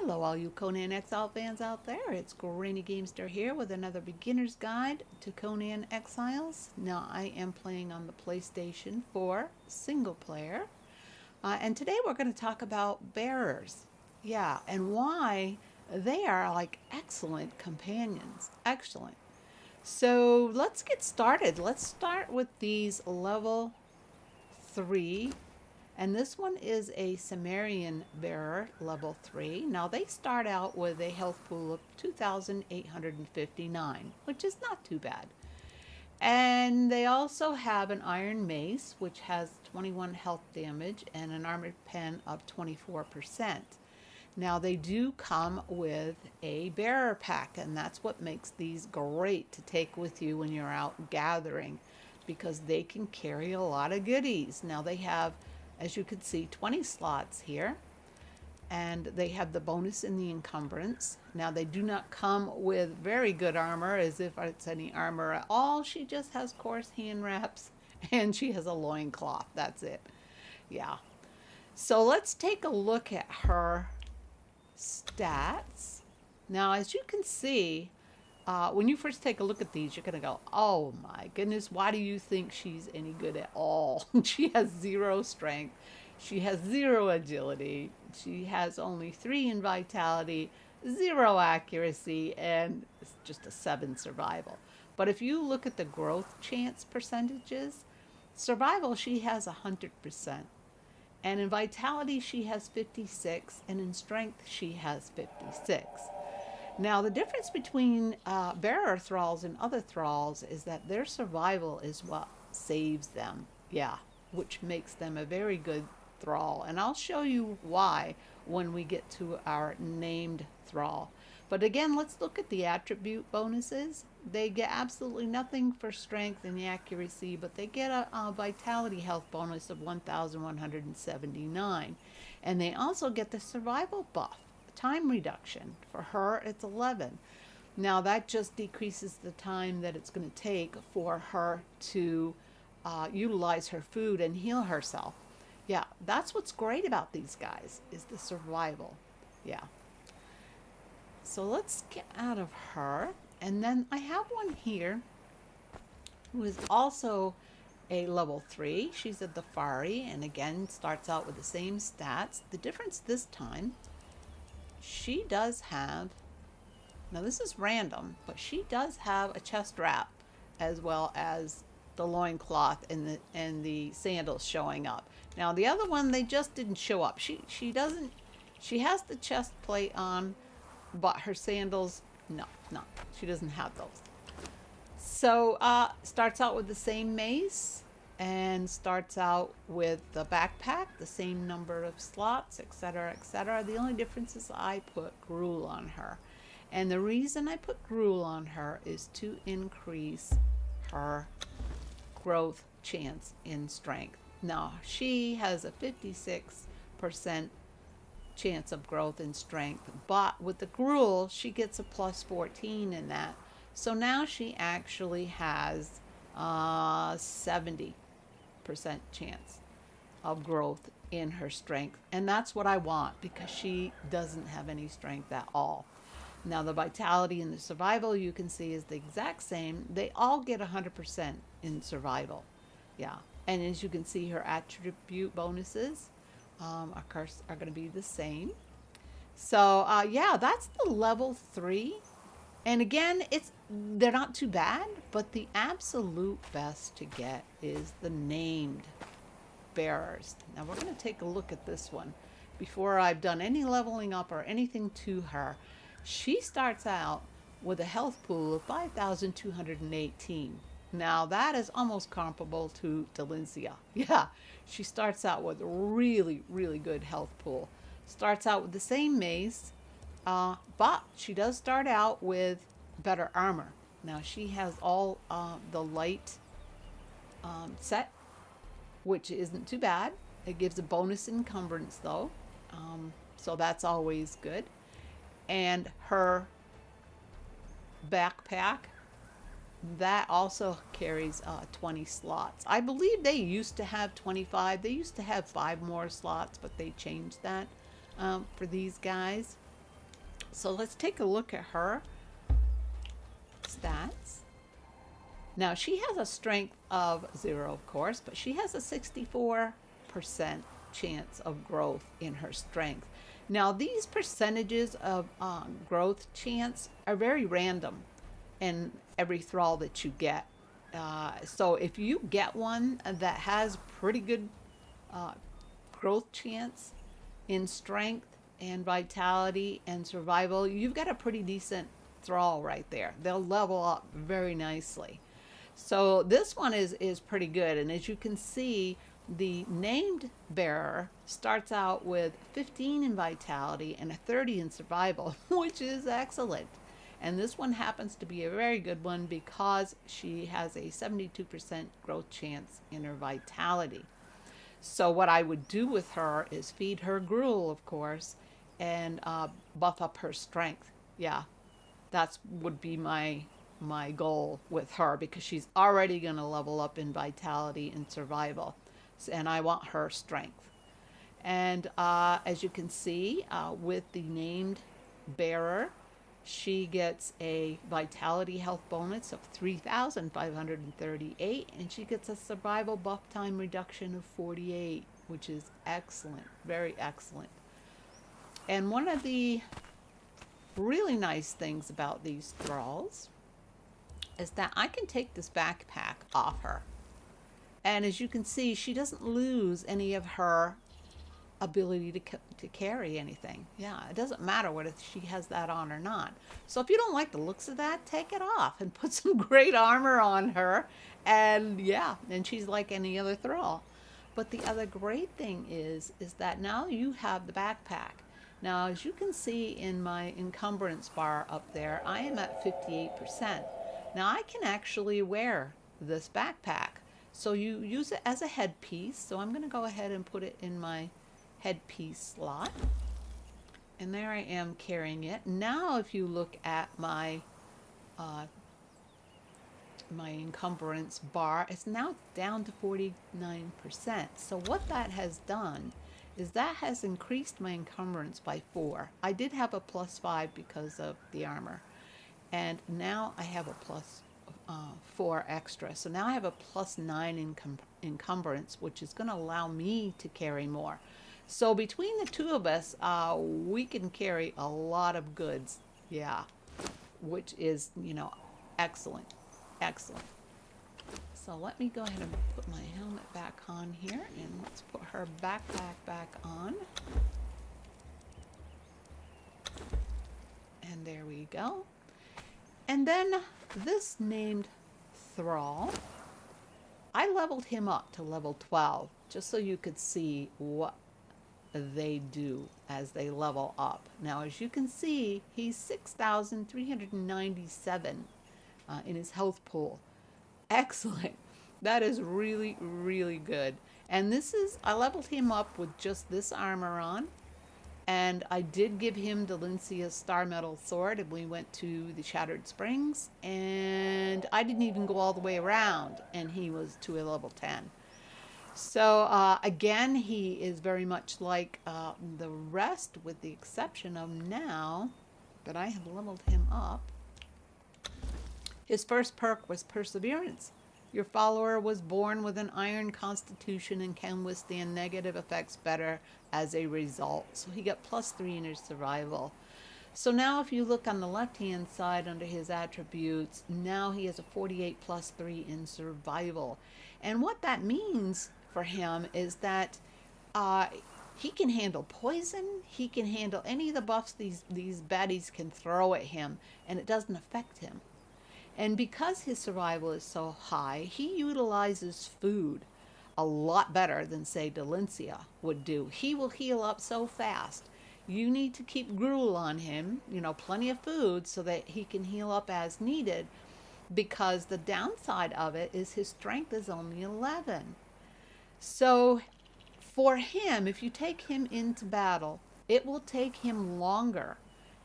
Hello, all you Conan Exile fans out there. It's Granny Gamester here with another beginner's guide to Conan Exiles. Now, I am playing on the PlayStation 4 single player, and today we're going to talk about bearers. Yeah, and why they are like excellent companions. Excellent. So let's get started. Let's start with these level 3, and this one is a Sumerian bearer, level 3. Now they start out with a health pool of 2,859, which is not too bad. And they also have an iron mace, which has 21 health damage, and an armored pen of 24%. Now they do come with a bearer pack, and that's what makes these great to take with you when you're out gathering, because they can carry a lot of goodies. Now they have, as you can see, 20 slots here, and they have the bonus in the encumbrance. Now they do not come with very good armor, as if it's any armor at all. She just has coarse hand wraps, and she has a loincloth. That's it. Yeah. So let's take a look at her stats. Now, as you can see, when you first take a look at these, you're going to go, oh my goodness, why do you think she's any good at all? She has 0 strength. She has 0 agility. She has only 3 in vitality, 0 accuracy, and just a 7 survival. But if you look at the growth chance percentages, survival, she has 100%. And in vitality, she has 56, and in strength, she has 56. Now, the difference between bearer thralls and other thralls is that their survival is what saves them. Yeah, which makes them a very good thrall. And I'll show you why when we get to our named thrall. But again, let's look at the attribute bonuses. They get absolutely nothing for strength and accuracy, but they get a vitality health bonus of 1,179. And they also get the survival buff, time reduction. For her, it's 11. Now, that just decreases the time that it's going to take for her to utilize her food and heal herself. Yeah, that's what's great about these guys, is the survival. Yeah. So let's get out of her. And then I have one here who is also a level 3. She's a Dafari, and again starts out with the same stats. The difference this time, she does have, now this is random, but she does have a chest wrap as well as the loincloth and the sandals showing up. Now the other one, they just didn't show up. She has the chest plate on, but her sandals, no, she doesn't have those. So starts out with the same mace, and starts out with the backpack, the same number of slots, etc., etc. The only difference is I put gruel on her. And the reason I put gruel on her is to increase her growth chance in strength. Now, she has a 56% chance of growth in strength, but with the gruel, she gets a plus 14 in that. So now she actually has 70% chance of growth in her strength, and that's what I want, because she doesn't have any strength at all. Now the vitality and the survival, you can see, is the exact same. They all get 100% in survival. Yeah, and as you can see, her attribute bonuses of course are going to be the same. So yeah, that's the level 3. And again, they're not too bad, but the absolute best to get is the named bearers. Now we're going to take a look at this one before I've done any leveling up or anything to her. She starts out with a health pool of 5,218. Now that is almost comparable to Delincia. Yeah, she starts out with a really, really good health pool. Starts out with the same mace, but she does start out with better armor. Now she has all the light set, which isn't too bad. It gives a bonus encumbrance though, so that's always good. And her backpack, that also carries 20 slots. I believe they used to have 25. They used to have 5 more slots, but they changed that for these guys. So let's take a look at her stats. Now, she has a strength of 0, of course, but she has a 64% chance of growth in her strength. Now, these percentages of growth chance are very random in every thrall that you get. So if you get one that has pretty good uh, growth chance in strength and vitality and survival, you've got a pretty decent thrall right there. They'll level up very nicely. So this one is pretty good. And as you can see, the named bearer starts out with 15 in vitality and a 30 in survival, which is excellent. And this one happens to be a very good one because she has a 72% growth chance in her vitality. So what I would do with her is feed her gruel, of course, and buff up her strength. Yeah, that would be my goal with her because she's already going to level up in vitality and survival, and I want her strength. And as you can see, with the named bearer, she gets a vitality health bonus of 3,538, and she gets a survival buff time reduction of 48, which is excellent, very excellent. And one of the really nice things about these thralls is that I can take this backpack off her. And as you can see, she doesn't lose any of her ability to carry anything. Yeah, it doesn't matter whether she has that on or not. So if you don't like the looks of that, take it off and put some great armor on her. And yeah, and she's like any other thrall. But the other great thing is that now you have the backpack. Now, as you can see in my encumbrance bar up there, I am at 58%. Now I can actually wear this backpack. So you use it as a headpiece. So I'm going to go ahead and put it in my headpiece slot. And there I am carrying it. Now if you look at my my encumbrance bar, it's now down to 49%. So what that has done is that has increased my encumbrance by 4. I did have a +5 because of the armor. And now I have a +4 extra. So now I have a +9 encumbrance, which is going to allow me to carry more. So between the two of us, we can carry a lot of goods. Yeah, which is, excellent. Excellent. So let me go ahead and put my helmet back on here, and let's put her backpack back on. And there we go. And then this named thrall, I leveled him up to level 12, just so you could see what they do as they level up. Now, as you can see, he's 6,397 in his health pool. Excellent. That is really, really good. And I leveled him up with just this armor on. And I did give him Delincia's Star Metal Sword, and we went to the Shattered Springs. And I didn't even go all the way around, and he was to a level 10. So again, he is very much like the rest, with the exception of now that I have leveled him up. His first perk was Perseverance. Your follower was born with an iron constitution and can withstand negative effects better as a result. So he got +3 in his survival. So now if you look on the left-hand side under his attributes, now he has a 48 +3 in survival. And what that means for him is that he can handle poison, he can handle any of the buffs these baddies can throw at him, and it doesn't affect him. And because his survival is so high, he utilizes food a lot better than, say, Delincia would do. He will heal up so fast. You need to keep gruel on him, plenty of food, so that he can heal up as needed, because the downside of it is his strength is only 11. So for him, if you take him into battle, it will take him longer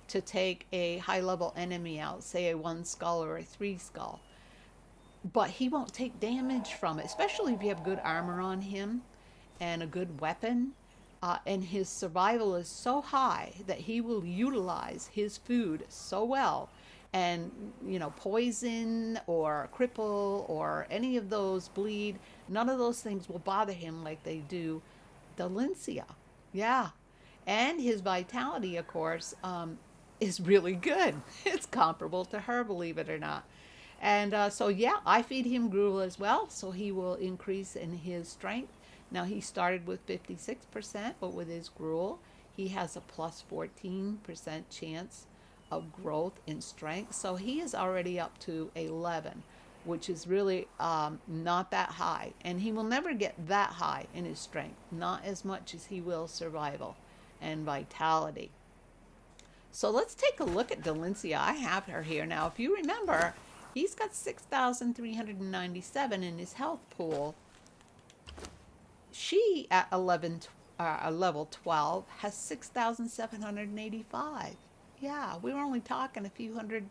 to take a high-level enemy out, say a 1 skull or a 3 skull. But he won't take damage from it, especially if you have good armor on him and a good weapon. and his survival is so high that he will utilize his food so well. And, poison or cripple or any of those bleed, none of those things will bother him like they do Delincia. Yeah. And his vitality, of course, is really good. It's comparable to her, believe it or not. And so, yeah, I feed him gruel as well, so he will increase in his strength. Now, he started with 56%, but with his gruel, he has a plus 14% chance of growth in strength. So he is already up to 11, which is really not that high. And he will never get that high in his strength, not as much as he will survival and vitality. So let's take a look at Delincia. I have her here. Now, if you remember, he's got 6,397 in his health pool. She, at level 12, has 6,785. Yeah, we were only talking a few hundred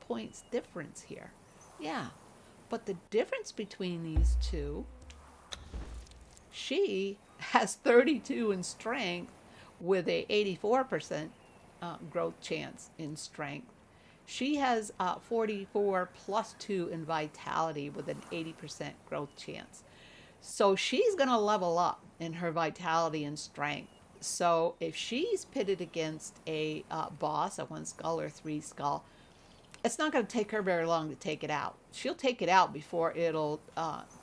points difference here. Yeah, but the difference between these two, she has 32 in strength with a 84% growth chance in strength. She has 44 plus 2 in vitality with an 80% growth chance. So she's going to level up in her vitality and strength. So if she's pitted against a boss, a 1 skull or 3 skull, it's not going to take her very long to take it out. She'll take it out before it'll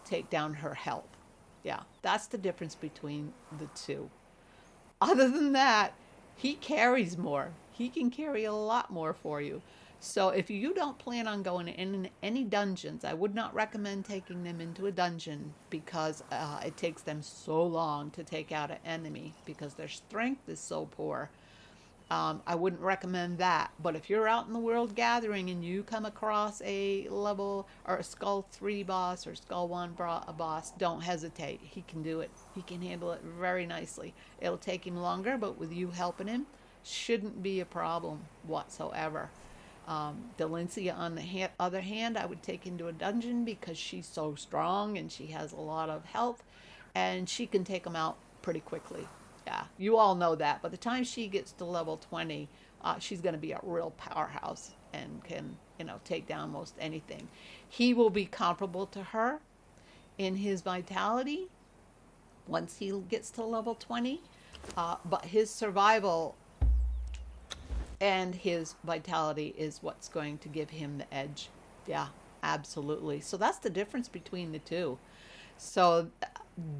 take down her health. Yeah, that's the difference between the two. Other than that, he carries more. He can carry a lot more for you. So if you don't plan on going in any dungeons, I would not recommend taking them into a dungeon because it takes them so long to take out an enemy because their strength is so poor. I wouldn't recommend that. But if you're out in the world gathering and you come across a level or a Skull 3 boss or Skull 1 boss, don't hesitate. He can do it. He can handle it very nicely. It'll take him longer, but with you helping him, shouldn't be a problem whatsoever. Delincia, on the other hand, I would take into a dungeon because she's so strong and she has a lot of health and she can take them out pretty quickly. Yeah, you all know that. By the time she gets to level 20, she's going to be a real powerhouse and can, take down most anything. He will be comparable to her in his vitality once he gets to level 20, but his survival and his vitality is what's going to give him the edge. Yeah, absolutely. So that's the difference between the two. So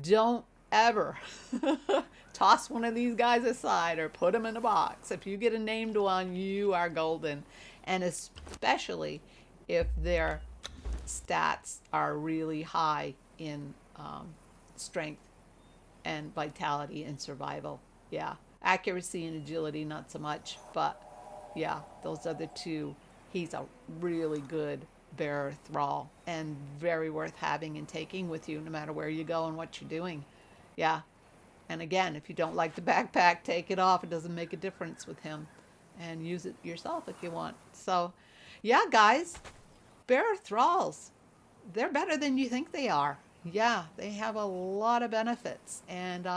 don't ever toss one of these guys aside or put them in a box. If you get a named one, you are golden. And especially if their stats are really high in strength and vitality and survival. Yeah, accuracy and agility, not so much, but yeah, those other two, he's a really good bearer thrall and very worth having and taking with you no matter where you go and what you're doing. Yeah. And again, if you don't like the backpack, take it off. It doesn't make a difference with him. And use it yourself if you want. So, yeah, guys, bearer thralls, they're better than you think they are. Yeah, they have a lot of benefits. And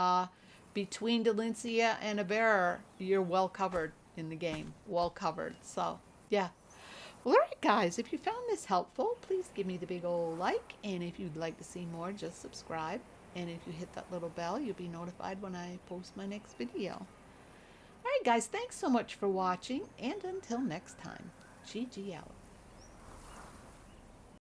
between Delincia and a bearer, you're well covered in the game. Well covered. So, yeah. Well, all right, guys, if you found this helpful, please give me the big old like. And if you'd like to see more, just subscribe. And if you hit that little bell, you'll be notified when I post my next video. All right, guys, thanks so much for watching. And until next time, GG out.